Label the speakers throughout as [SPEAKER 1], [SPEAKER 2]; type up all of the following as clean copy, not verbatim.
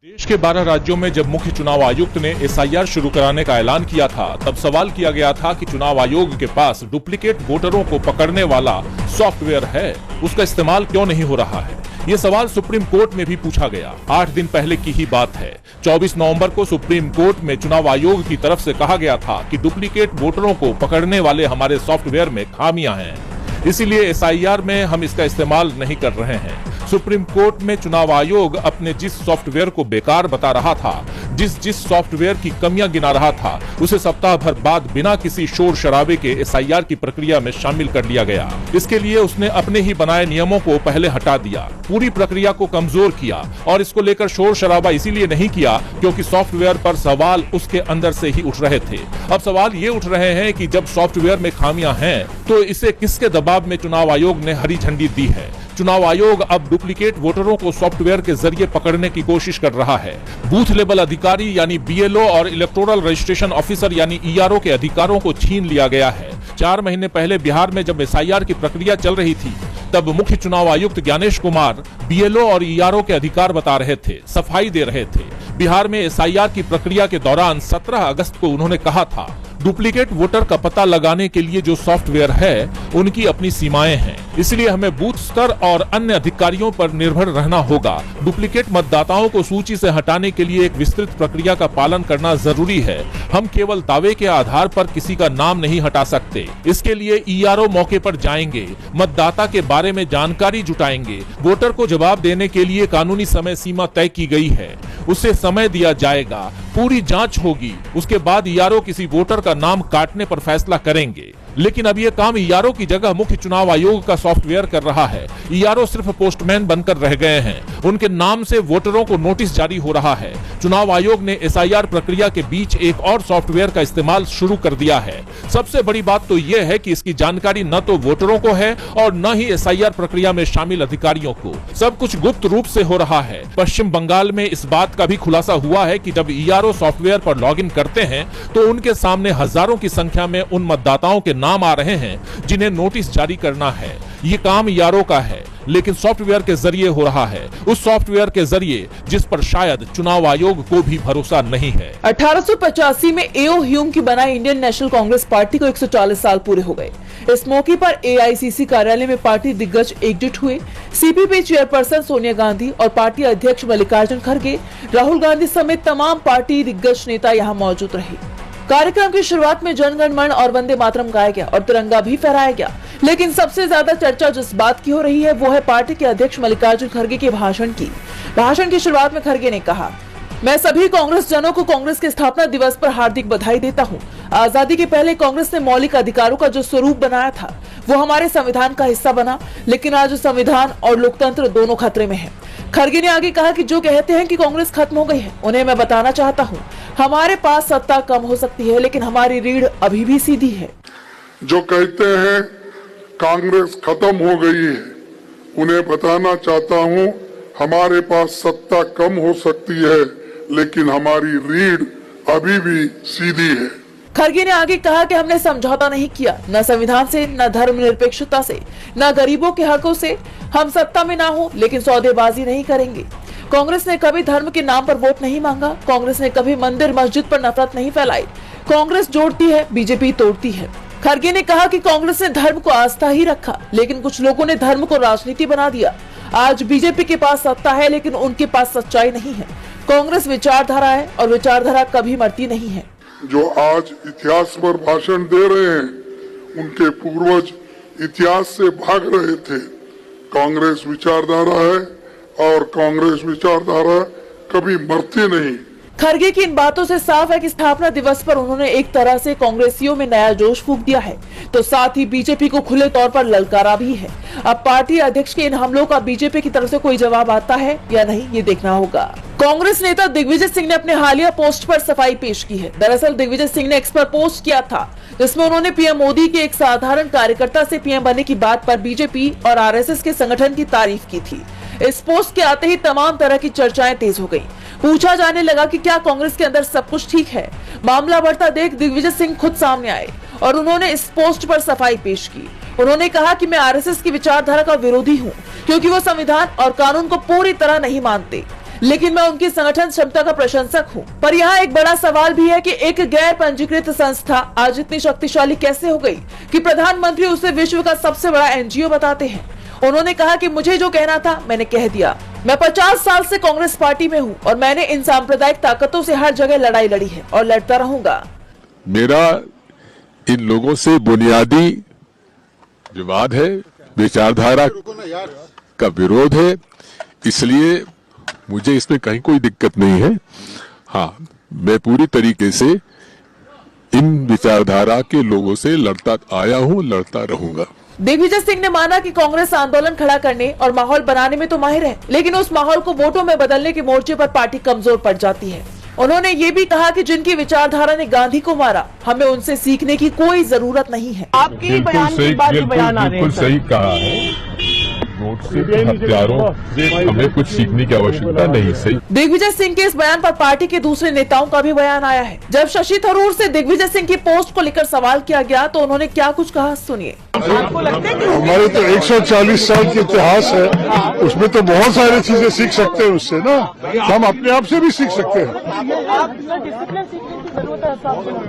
[SPEAKER 1] देश के 12 राज्यों में जब मुख्य चुनाव आयुक्त ने एसआईआर शुरू कराने का ऐलान किया था, तब सवाल किया गया था कि चुनाव आयोग के पास डुप्लीकेट वोटरों को पकड़ने वाला सॉफ्टवेयर है, उसका इस्तेमाल क्यों नहीं हो रहा है। ये सवाल सुप्रीम कोर्ट में भी पूछा गया। 8 दिन पहले की ही बात है। 24 नवंबर को सुप्रीम कोर्ट में चुनाव आयोग की तरफ से कहा गया था कि डुप्लीकेट वोटरों को पकड़ने वाले हमारे सॉफ्टवेयर में खामियां हैं, इसीलिए एसआईआर में हम इसका इस्तेमाल नहीं कर रहे हैं। सुप्रीम कोर्ट में चुनाव आयोग अपने जिस सॉफ्टवेयर को बेकार बता रहा था, जिस सॉफ्टवेयर की कमियां गिना रहा था, उसे सप्ताह भर बाद बिना किसी शोर शराबे के एसआईआर की प्रक्रिया में शामिल कर लिया गया। इसके लिए उसने अपने ही बनाए नियमों को पहले हटा दिया, पूरी प्रक्रिया को कमजोर किया और इसको लेकर शोर शराबा इसीलिए नहीं किया क्योंकि सॉफ्टवेयर पर सवाल उसके अंदर से ही उठ रहे थे। अब सवाल ये उठ रहे हैं कि जब सॉफ्टवेयर में खामियां हैं तो इसे किसके दबाव में चुनाव आयोग ने हरी झंडी दी है। चुनाव आयोग अब डुप्लीकेट वोटरों को सॉफ्टवेयर के जरिए पकड़ने की कोशिश कर रहा है। बूथ लेवल अधिकारी यानी बीएलओ और इलेक्टोरल रजिस्ट्रेशन ऑफिसर यानी ईआरओ के अधिकारों को छीन लिया गया है। 4 महीने पहले बिहार में जब एसआईआर की प्रक्रिया चल रही थी, तब मुख्य चुनाव आयुक्त ज्ञानेश कुमार बीएलओ और ईआरओ के अधिकार बता रहे थे, सफाई दे रहे थे। बिहार में एसआईआर की प्रक्रिया के दौरान 17 अगस्त को उन्होंने कहा था, डुप्लीकेट वोटर का पता लगाने के लिए जो सॉफ्टवेयर है, उनकी अपनी सीमाएं हैं, इसलिए हमें बूथ स्तर और अन्य अधिकारियों पर निर्भर रहना होगा। डुप्लीकेट मतदाताओं को सूची से हटाने के लिए एक विस्तृत प्रक्रिया का पालन करना जरूरी है। हम केवल दावे के आधार पर किसी का नाम नहीं हटा सकते। इसके लिए ईआरओ मौके पर जाएंगे, मतदाता के बारे में जानकारी जुटाएंगे। वोटर को जवाब देने के लिए कानूनी समय सीमा तय की गई है, उसे समय दिया जाएगा, पूरी जांच होगी। उसके बाद ईआरओ किसी वोटर का नाम काटने पर फैसला करेंगे। लेकिन अब यह काम ईआरओ की जगह मुख्य चुनाव आयोग का सॉफ्टवेयर कर रहा है। ईआरओ सिर्फ पोस्टमैन बनकर रह गए हैं। उनके नाम से वोटरों को नोटिस जारी हो रहा है। चुनाव आयोग ने एसआईआर प्रक्रिया के बीच एक और सॉफ्टवेयर का इस्तेमाल शुरू कर दिया है। सबसे बड़ी बात तो यह है कि इसकी जानकारी न तो वोटरों को है और न ही एसआईआर प्रक्रिया में शामिल अधिकारियों को। सब कुछ गुप्त रूप से हो रहा है। पश्चिम बंगाल में इस बात का भी खुलासा हुआ है कि जब ईआरओ सॉफ्टवेयर पर लॉगिन करते हैं तो उनके सामने हजारों की संख्या में उन मतदाताओं के नाम आ रहे हैं जिन्हें नोटिस जारी करना है। ये काम ईआरओ का है, लेकिन सॉफ्टवेयर के जरिए हो रहा है, उस सॉफ्टवेयर के जरिए जिस पर शायद चुनाव आयोग को भी भरोसा नहीं है।
[SPEAKER 2] 1885 में एओ ह्यूम की बनाई इंडियन नेशनल कांग्रेस पार्टी को 140 साल पूरे हो गए। इस मौके पर एआईसीसी कार्यालय में पार्टी दिग्गज एकजुट हुए। सीपीपी चेयरपर्सन सोनिया गांधी और पार्टी अध्यक्ष मल्लिकार्जुन खड़गे, राहुल गांधी समेत तमाम पार्टी दिग्गज नेता यहाँ मौजूद रहे। कार्यक्रम की शुरुआत में जन गण मन और वंदे मातरम गाया गया और तिरंगा भी फहराया गया। लेकिन सबसे ज्यादा चर्चा जिस बात की हो रही है वो है पार्टी के अध्यक्ष मल्लिकार्जुन खड़गे के भाषण की। भाषण की शुरुआत में खड़गे ने कहा, मैं सभी कांग्रेस जनों को कांग्रेस के स्थापना दिवस पर हार्दिक बधाई देता हूं। आजादी के पहले कांग्रेस ने मौलिक अधिकारों का जो स्वरूप बनाया था वो हमारे संविधान का हिस्सा बना, लेकिन आज संविधान और लोकतंत्र दोनों खतरे में है। खड़गे ने आगे कहा कि जो कहते हैं कि कांग्रेस खत्म हो गई है, उन्हें मैं बताना चाहता हूं, हमारे पास सत्ता कम हो सकती है, लेकिन हमारी रीढ़ अभी भी सीधी है।
[SPEAKER 3] जो कहते हैं कांग्रेस खत्म हो गई है, उन्हें बताना चाहता हूं, हमारे पास सत्ता कम हो सकती है, लेकिन हमारी रीढ़ अभी भी सीधी है।
[SPEAKER 2] खड़गे ने आगे कहा कि हमने समझौता नहीं किया, न संविधान से, न धर्मनिरपेक्षता से, न गरीबों के हकों से। हम सत्ता में ना हो, लेकिन सौदेबाजी नहीं करेंगे। कांग्रेस ने कभी धर्म के नाम पर वोट नहीं मांगा। कांग्रेस ने कभी मंदिर मस्जिद पर नफरत नहीं फैलाई। कांग्रेस जोड़ती है, बीजेपी तोड़ती है। खड़गे ने कहा कि कांग्रेस ने धर्म को आस्था ही रखा, लेकिन कुछ लोगों ने धर्म को राजनीति बना दिया। आज बीजेपी के पास सत्ता है, लेकिन उनके पास सच्चाई नहीं है। कांग्रेस विचारधारा है और विचारधारा कभी मरती नहीं है।
[SPEAKER 3] जो आज इतिहास पर भाषण दे रहे हैं, उनके पूर्वज इतिहास से भाग रहे थे। कांग्रेस विचारधारा है और कांग्रेस विचारधारा कभी मरती नहीं।
[SPEAKER 2] खड़गे की इन बातों से साफ है कि स्थापना दिवस पर उन्होंने एक तरह से कांग्रेसियों में नया जोश फूंक दिया है, तो साथ ही बीजेपी को खुले तौर पर ललकारा भी है। अब पार्टी अध्यक्ष के इन हमलों का बीजेपी की तरफ से कोई जवाब आता है या नहीं, ये देखना होगा। कांग्रेस नेता दिग्विजय सिंह ने अपने हालिया पोस्ट पर सफाई पेश की है। दरअसल दिग्विजय सिंह ने एक्स पर पोस्ट किया था, जिसमें उन्होंने पीएम मोदी के एक साधारण कार्यकर्ता से पीएम बनने की बात पर बीजेपी और आरएसएस के संगठन की तारीफ की थी। इस पोस्ट के आते ही तमाम तरह की चर्चाएं तेज हो गई। पूछा जाने लगा कि क्या कांग्रेस के अंदर सब कुछ ठीक है। मामला बढ़ता देख दिग्विजय सिंह खुद सामने आए और उन्होंने इस पोस्ट पर सफाई पेश की। उन्होंने कहा कि मैं आरएसएस की विचारधारा का विरोधी हूं, क्योंकि वो संविधान और कानून को पूरी तरह नहीं मानते। लेकिन मैं उनकी संगठन क्षमता का प्रशंसक हूं। पर यहाँ एक बड़ा सवाल भी है कि एक गैर पंजीकृत संस्था आज इतनी शक्तिशाली कैसे हो गई कि प्रधानमंत्री उसे विश्व का सबसे बड़ा एनजीओ बताते हैं। उन्होंने कहा कि मुझे जो कहना था मैंने कह दिया। मैं 50 साल से कांग्रेस पार्टी में हूं और मैंने इन सांप्रदायिक ताकतों से हर जगह लड़ाई लड़ी है और लड़ता रहूंगा।
[SPEAKER 4] मेरा इन लोगों से बुनियादी विवाद है, विचारधारा का विरोध है, इसलिए मुझे इसमें कहीं कोई दिक्कत नहीं है। हाँ, मैं पूरी तरीके से इन विचारधारा के लोगों से लड़ता आया हूं, लड़ता रहूंगा।
[SPEAKER 2] दिग्विजय सिंह ने माना कि कांग्रेस आंदोलन खड़ा करने और माहौल बनाने में तो माहिर है, लेकिन उस माहौल को वोटों में बदलने के मोर्चे पर पार्टी कमजोर पड़ जाती है। उन्होंने ये भी कहा कि जिनकी विचारधारा ने गांधी को मारा, हमें उनसे सीखने की कोई जरूरत नहीं है।
[SPEAKER 5] आपकी बयान के बाद बयान आ रहे हैं।
[SPEAKER 4] बिल्कुल सही कहा है। नोट से हत्यारों हमें कुछ सीखने की आवश्यकता नहीं। सही।
[SPEAKER 2] दिग्विजय सिंह के इस बयान पर पार्टी के दूसरे नेताओं का भी बयान आया है। जब शशि थरूर से दिग्विजय सिंह की पोस्ट को लेकर सवाल किया गया तो उन्होंने क्या कुछ कहा, सुनिए।
[SPEAKER 6] हमारे तो 140 साल के इतिहास है, उसमें तो बहुत सारी चीजें सीख सकते हैं उससे ना। हम अपने आप से भी सीख सकते हैं।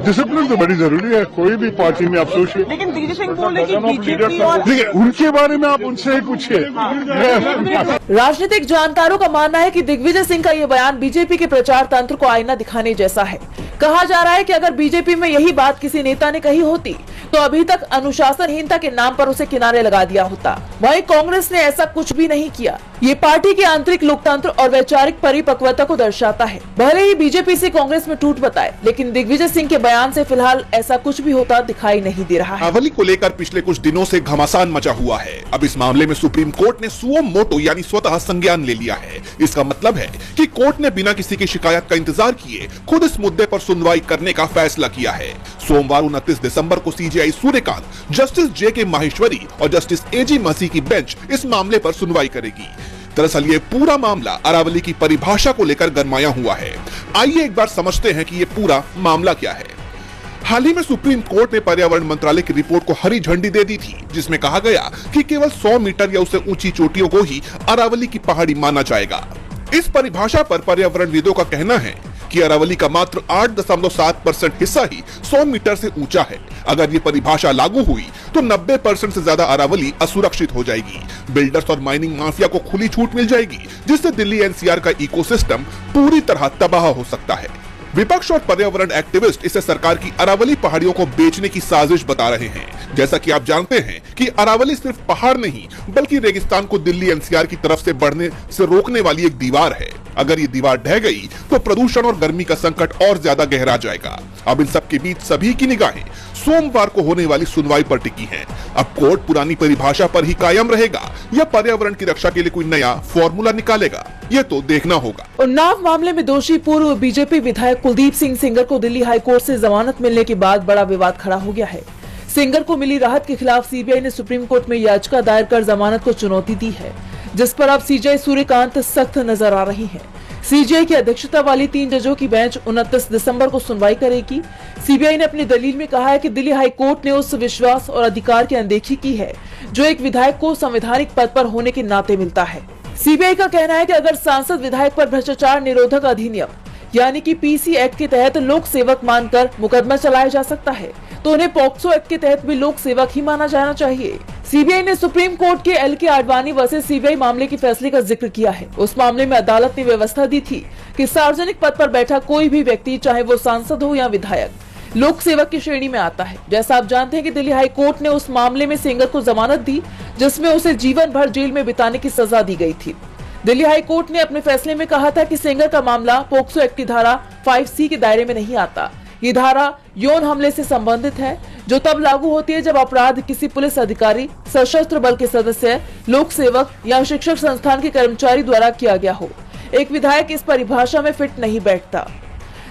[SPEAKER 6] डिसिप्लिन तो बड़ी जरूरी है कोई भी पार्टी में, आप सोचिए।
[SPEAKER 5] लेकिन दिग्विजय सिंह बोल रहे कि बीजेपी और
[SPEAKER 6] देखिए, उनके बारे में आप उनसे ही पूछिए।
[SPEAKER 2] राजनीतिक जानकारों का मानना है कि दिग्विजय सिंह का ये बयान बीजेपी के प्रचार तंत्र को आईना दिखाने जैसा है। कहा जा रहा है कि अगर बीजेपी में यही बात किसी नेता ने कही होती तो अभी तक अनुशासनहीनता के नाम पर उसे किनारे लगा दिया होता। वहीं कांग्रेस ने ऐसा कुछ भी नहीं किया। ये पार्टी के आंतरिक लोकतंत्र और वैचारिक परिपक्वता को दर्शाता है। भले ही बीजेपी से कांग्रेस में टूट बताए, लेकिन दिग्विजय सिंह के बयान से फिलहाल ऐसा कुछ भी होता दिखाई नहीं दे रहा है।
[SPEAKER 7] अरावली को लेकर पिछले कुछ दिनों से घमासान मचा हुआ है। अब इस मामले में सुप्रीम कोर्ट ने सुओ मोटो यानी स्वतः संज्ञान ले लिया है। इसका मतलब है कि कोर्ट ने बिना किसी की शिकायत का इंतजार किए खुद इस मुद्दे पर सुनवाई करने का फैसला किया है। सोमवार 29 दिसंबर को CJI Suryakant, justice JK. Maheshwari और जस्टिस ए.जी. मसीह की बेंच इस मामले पर सुनवाई करेगी। दरअसल ये पूरा मामला अरावली की परिभाषा को लेकर गरमाया हुआ है। आइए एक बार समझते हैं कि ये पूरा मामला क्या है। हाल ही में सुप्रीम कोर्ट ने पर्यावरण मंत्रालय की रिपोर्ट को हरी झंडी दे दी थी, जिसमें कहा गया कि केवल 100 मीटर या उससे ऊंची चोटियों को ही अरावली की पहाड़ी माना जाएगा। इस परिभाषा पर पर्यावरणविदों का कहना है कि अरावली का मात्र 8.7% हिस्सा ही 100 मीटर से ऊंचा है। अगर ये परिभाषा लागू हुई तो 90% से ज्यादा अरावली असुरक्षित हो जाएगी। बिल्डर्स और माइनिंग माफिया को खुली छूट मिल जाएगी, जिससे दिल्ली एनसीआर का इकोसिस्टम पूरी तरह तबाह हो सकता है। विपक्ष और पर्यावरण एक्टिविस्ट इसे सरकार की अरावली पहाड़ियों को बेचने की साजिश बता रहे हैं। जैसा कि आप जानते हैं कि अरावली सिर्फ पहाड़ नहीं बल्कि रेगिस्तान को दिल्ली एनसीआर की तरफ से बढ़ने से रोकने वाली एक दीवार है। अगर ये दीवार ढह गई तो प्रदूषण और गर्मी का संकट और ज्यादा गहरा जाएगा। अब इन सब के बीच सभी की निगाहें सोमवार को होने वाली सुनवाई पर टिकी हैं। अब कोर्ट पुरानी परिभाषा पर ही कायम रहेगा या पर्यावरण की रक्षा के लिए कोई नया फॉर्मूला निकालेगा, ये तो देखना होगा।
[SPEAKER 2] उन्नाव मामले में दोषी पूर्व बीजेपी विधायक कुलदीप सिंह सेंगर को दिल्ली हाईकोर्ट से जमानत मिलने के बाद बड़ा विवाद खड़ा हो गया है। सेंगर को मिली राहत के खिलाफ सीबीआई ने सुप्रीम कोर्ट में याचिका दायर कर जमानत को चुनौती दी है, जिस पर अब सीजेआई सूर्यकांत सख्त नजर आ रही है। सीजीआई की अध्यक्षता वाली 3 जजों की बेंच 29 दिसंबर को सुनवाई करेगी। सीबीआई ने अपनी दलील में कहा है कि दिल्ली हाई कोर्ट ने उस विश्वास और अधिकार की अनदेखी की है जो एक विधायक को संवैधानिक पद पर होने के नाते मिलता है। सीबीआई का कहना है कि अगर सांसद विधायक पर भ्रष्टाचार निरोधक अधिनियम यानी कि पीसी एक्ट के तहत लोक सेवक मानकर मुकदमा चलाया जा सकता है तो उन्हें पॉक्सो एक्ट के तहत भी लोक सेवक ही माना जाना चाहिए। सीबीआई ने सुप्रीम कोर्ट के एल के आडवाणी वर्सेस सीबीआई मामले के फैसले का जिक्र किया है। उस मामले में अदालत ने व्यवस्था दी थी कि सार्वजनिक पद पर बैठा कोई भी व्यक्ति, चाहे वो सांसद हो या विधायक, लोक सेवक की श्रेणी में आता है। जैसा आप जानते हैं कि दिल्ली हाई कोर्ट ने उस मामले में सेंगर को जमानत दी जिसमें उसे जीवन भर जेल में बिताने की सजा दी गई थी। दिल्ली हाई कोर्ट ने अपने फैसले में कहा था कि सेंगर का मामला पोक्सो एक्ट की धारा 5C के दायरे में नहीं आता। ये धारा यौन हमले से संबंधित है जो तब लागू होती है जब अपराध किसी पुलिस अधिकारी, सशस्त्र बल के सदस्य, लोक सेवक या शिक्षक संस्थान के कर्मचारी द्वारा किया गया हो। एक विधायक इस परिभाषा में फिट नहीं बैठता।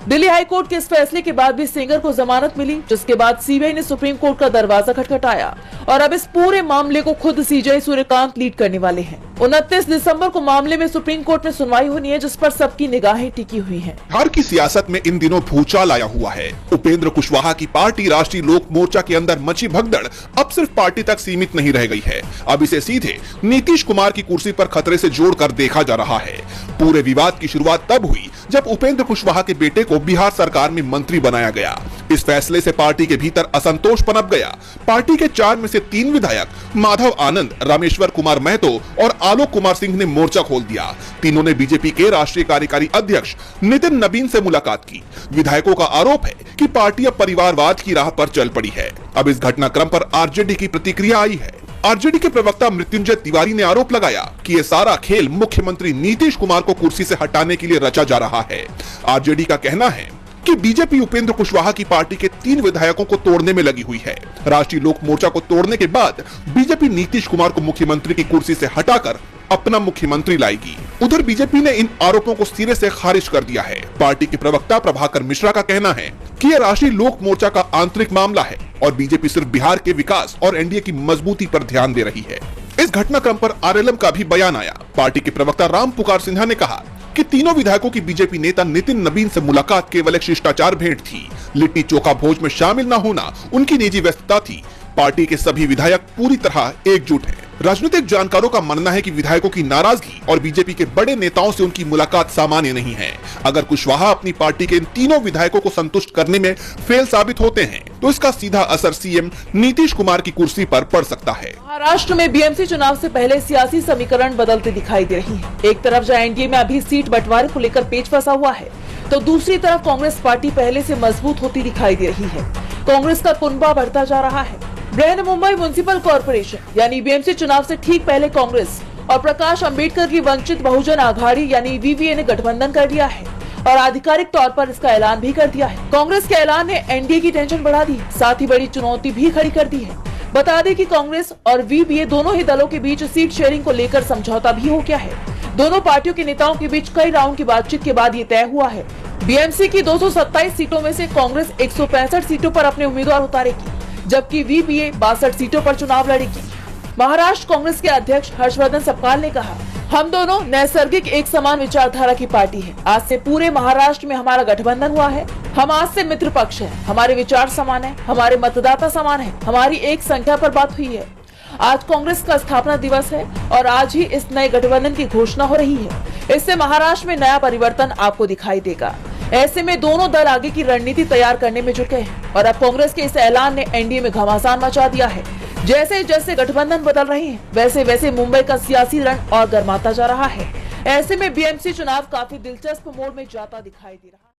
[SPEAKER 2] दिल्ली हाईकोर्ट के इस फैसले के बाद भी सेंगर को जमानत मिली, जिसके बाद सीबीआई ने सुप्रीम कोर्ट का दरवाजा खटखटाया और अब इस पूरे मामले को खुद सीजेआई सूर्यकांत लीड करने वाले हैं। 29 दिसंबर को मामले में सुप्रीम कोर्ट में सुनवाई होनी है, जिस पर सबकी निगाहें टिकी हुई हैं।
[SPEAKER 7] बिहार की सियासत में इन दिनों भूचाल आया हुआ है। उपेंद्र कुशवाहा की पार्टी राष्ट्रीय लोक मोर्चा के अंदर मची भगदड़ अब सिर्फ पार्टी तक सीमित नहीं रह गई है, अब इसे सीधे नीतीश कुमार की कुर्सी पर खतरे से जोड़कर देखा जा रहा है। पूरे विवाद की शुरुआत तब हुई जब उपेंद्र कुशवाहा के बेटे को बिहार सरकार में मंत्री बनाया गया। इस फैसले से पार्टी के भीतर असंतोष पनप गया। पार्टी के 4 में से 3 विधायक माधव आनंद, रामेश्वर कुमार महतो और आलोक कुमार सिंह ने मोर्चा खोल दिया। तीनों ने बीजेपी के राष्ट्रीय कार्यकारी अध्यक्ष नितिन नबीन से मुलाकात की। विधायकों का आरोप है कि पार्टी अब परिवारवाद की राह पर चल पड़ी है। अब इस घटनाक्रम पर आरजेडी की प्रतिक्रिया आई है। आरजेडी के प्रवक्ता मृत्युंजय तिवारी ने आरोप लगाया कि ये सारा खेल मुख्यमंत्री नीतीश कुमार को कुर्सी से हटाने के लिए रचा जा रहा है। आरजेडी का कहना है कि बीजेपी उपेंद्र कुशवाहा की पार्टी के 3 विधायकों को तोड़ने में लगी हुई है। राष्ट्रीय लोक मोर्चा को तोड़ने के बाद बीजेपी नीतीश कुमार को मुख्यमंत्री की कुर्सी से हटाकर अपना मुख्यमंत्री लाएगी। उधर बीजेपी ने इन आरोपों को सिरे से खारिज कर दिया है। पार्टी के प्रवक्ता प्रभाकर मिश्रा का कहना है कि यह राष्ट्रीय लोक मोर्चा का आंतरिक मामला है और बीजेपी सिर्फ बिहार के विकास और एनडीए की मजबूती पर ध्यान दे रही है। इस घटनाक्रम पर आरएलएम का भी बयान आया। पार्टी के प्रवक्ता राम पुकार सिन्हा ने कहा कि तीनों विधायकों की बीजेपी नेता नितिन नबीन से मुलाकात केवल एक शिष्टाचार भेंट थी। लिट्टी चोखा भोज में शामिल न होना उनकी निजी व्यस्तता थी। पार्टी के सभी विधायक पूरी तरह एकजुट हैं। राजनीतिक जानकारों का मानना है कि विधायकों की नाराजगी और बीजेपी के बड़े नेताओं से उनकी मुलाकात सामान्य नहीं है। अगर कुशवाहा अपनी पार्टी के इन तीनों विधायकों को संतुष्ट करने में फेल साबित होते हैं तो इसका सीधा असर सीएम नीतीश कुमार की कुर्सी पर पड़ सकता है।
[SPEAKER 2] महाराष्ट्र में बीएमसी चुनाव से पहले सियासी समीकरण बदलते दिखाई दे रही है। एक तरफ जहां एनडीए में अभी सीट बंटवारे को लेकर पेच फंसा हुआ है, तो दूसरी तरफ कांग्रेस पार्टी पहले से मजबूत होती दिखाई दे रही है। कांग्रेस का कुनबा बढ़ता जा रहा है। बृहन मुंबई म्युनिसिपल कॉर्पोरेशन यानी बीएमसी चुनाव से ठीक पहले कांग्रेस और प्रकाश अंबेडकर की वंचित बहुजन आघाड़ी यानी वीवीए ने गठबंधन कर लिया है और आधिकारिक तौर पर इसका ऐलान भी कर दिया है। कांग्रेस के ऐलान ने एनडीए की टेंशन बढ़ा दी है, साथ ही बड़ी चुनौती भी खड़ी कर दी है। बता दें कि कांग्रेस और वीवीए दोनों ही दलों के बीच सीट शेयरिंग को लेकर समझौता भी हो गया है। दोनों पार्टियों के नेताओं के बीच कई राउंड की बातचीत के बाद ये तय हुआ है। बीएमसी की 227 सीटों में से कांग्रेस 165 सीटों पर अपने उम्मीदवार उतारेगी, जबकि वीवीए 62 सीटों पर चुनाव लड़ेगी। महाराष्ट्र कांग्रेस के अध्यक्ष हर्षवर्धन सपकाल ने कहा, हम दोनों नैसर्गिक एक समान विचारधारा की पार्टी है। आज से पूरे महाराष्ट्र में हमारा गठबंधन हुआ है। हम आज से मित्र पक्ष है। हमारे विचार समान है, हमारे मतदाता समान है, हमारी एक संख्या पर बात हुई है। आज कांग्रेस का स्थापना दिवस है और आज ही इस नए गठबंधन की घोषणा हो रही है। इससे महाराष्ट्र में नया परिवर्तन आपको दिखाई देगा। ऐसे में दोनों दल आगे की रणनीति तैयार करने में जुटे हैं और अब कांग्रेस के इस ऐलान ने एनडीए में घमासान मचा दिया है। जैसे जैसे गठबंधन बदल रहे हैं, वैसे वैसे मुंबई का सियासी रण और गर्माता जा रहा है। ऐसे में बीएमसी चुनाव काफी दिलचस्प मोड़ में जाता दिखाई दे रहा है।